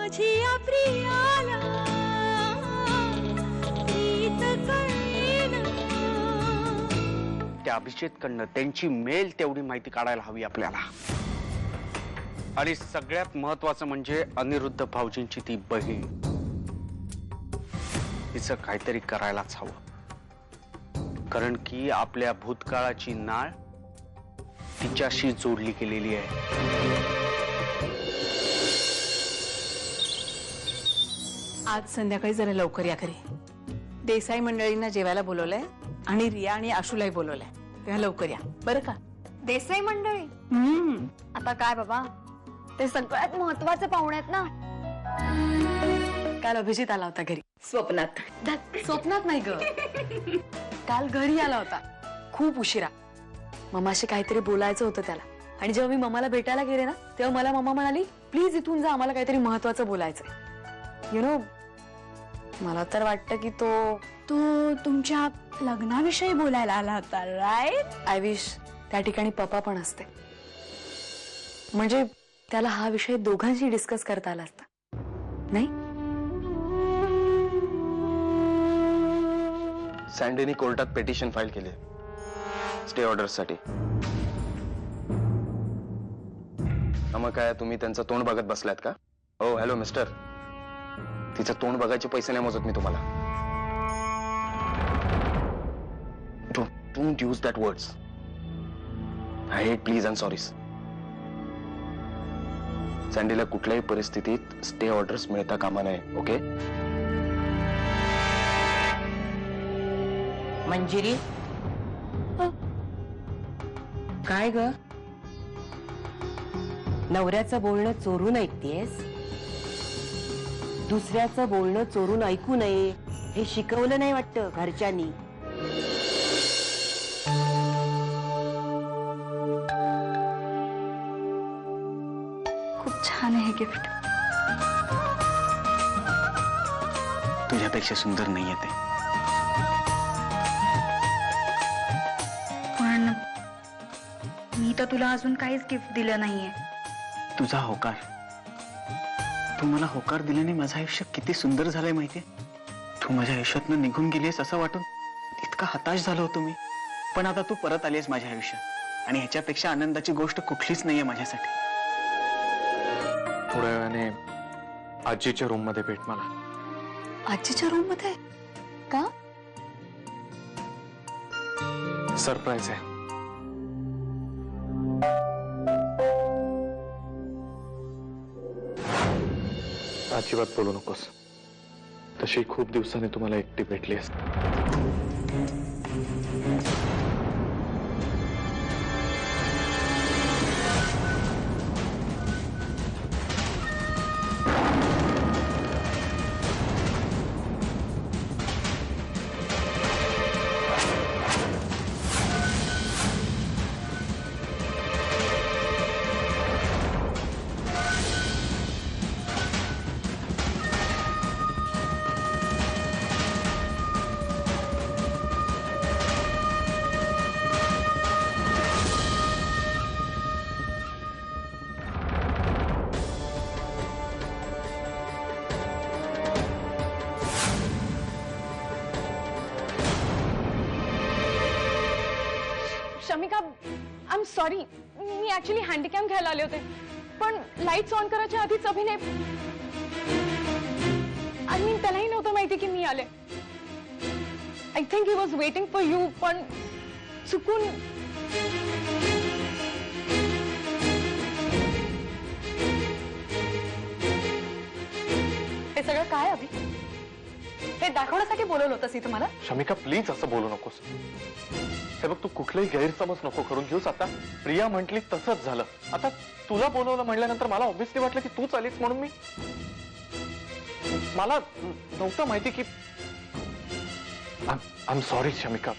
माझी प्रियाला प्रीत कळेना। त्या अभिषेककडनं त्यांची मेल तेवढी माहिती काढायला हवी आपल्याला। आणि सगळ्यात महत्वाचं म्हणजे अनिरुद्ध भाऊजींची ती बहीण, तिचं काहीतरी करायलाच हवं, कारण की आपल्या भूतकाळाची नाळ तिच्याशी जोडली गेलेली आहे। आज संध्याकाळी जरा लवकर या घरी। देसाई मंडळींना जेवायला बोलवलंय आणि रिया आणि आशूलाही बोलवलंय, तेव्हा लवकर या बरं का। देसाई मंडळी? आता काय बाबा, ते सगळ्यात महत्वाचे पाहुणे आहेत ना। काल अभिजित आला होता घरी स्वप्नात। स्वप्नात नाही ग, काल घरी आला होता खूप उशिरा। मम्माशी काहीतरी बोलायचं होतं त्याला, आणि जेव्हा मी मम्माला भेटायला गेले ना तेव्हा मला मम्मा म्हणाली प्लीज इथून जा, आम्हाला काहीतरी महत्वाचं बोलायचंय। यु नो, मला तर वाटतं की तो तुमच्या लग्नाविषयी बोलायला आला होता, राईट? आय विश त्या ठिकाणी पप्पा पण असते, म्हणजे त्याला हा विषय दोघांशी डिस्कस करता आला असता, नाही? सँडीने कोर्टात पिटिशन फाईल केली स्टे ऑर्डरसाठी। मग काय तुम्ही त्यांचं तोंड बघत बसलात का? हो हॅलो मिस्टर, तिचं तोंड बघायचे पैसे नाही मोजत मी तुम्हाला। Don't use that words, I hate please and sorries. सँडीला कुठल्याही परिस्थितीत स्टे ऑर्डर्स मिळता कामा नये, ओके? मंजिरी, काय ग? नवऱ्याचं बोलणं चोरून ऐकतेस? दुसऱ्याचं बोलणं चोरून ऐकू नये हे शिकवलं नाही वाटतं घरच्यांनी। खूप छान आहे गिफ्ट। तुझ्यापेक्षा सुंदर नाहीये ते। पण मी तर तुला अजून काहीच गिफ्ट दिलं नाहीये। तुझा होकार, तू मला होकार दिल्याने माझं आयुष्य किती सुंदर झालंय माहितीये। तू माझ्या आयुष्यातनं निघून गेलीस असं वाटून इतका हताश झालो होतो मी, पण आता तू परत आलीस माझ्या आयुष्यात, आणि ह्याच्यापेक्षा आनंदाची गोष्ट कुठलीच नाहीये माझ्यासाठी। थोड्या वेळाने आजीच्या रूम मध्ये भेट मला। आजीच्या रूम मध्ये का? सरप्राईज आहे। अजिबात बोलू नकोस, तशी खूप दिवसांनी तुम्हाला एकटी भेटली असते। शमिका, आय एम सॉरी, मी ऍक्च्युली हँडीकॅम घ्यायला आले होते, पण लाईट्स ऑन करायच्या आधीच अभिनय, आय मीन त्यालाही नव्हतं माहिती की मी आले। I think he was waiting for you, पण चुकून हे सगळं काय अभि? हे दाखवण्यासाठी बोलवलं होतंस इथं मला? शमिका प्लीज असं बोलू नकोस। हे बघ, तू कुठलाही गैरसमज नको करून घेऊस। आता प्रिया म्हटली तसंच झालं। आता तुला बोलवलं म्हटल्यानंतर मला ऑब्व्हियसली वाटलं की तूच आलीस, म्हणून मला नव्हतं माहिती की आय एम सॉरी शमिका।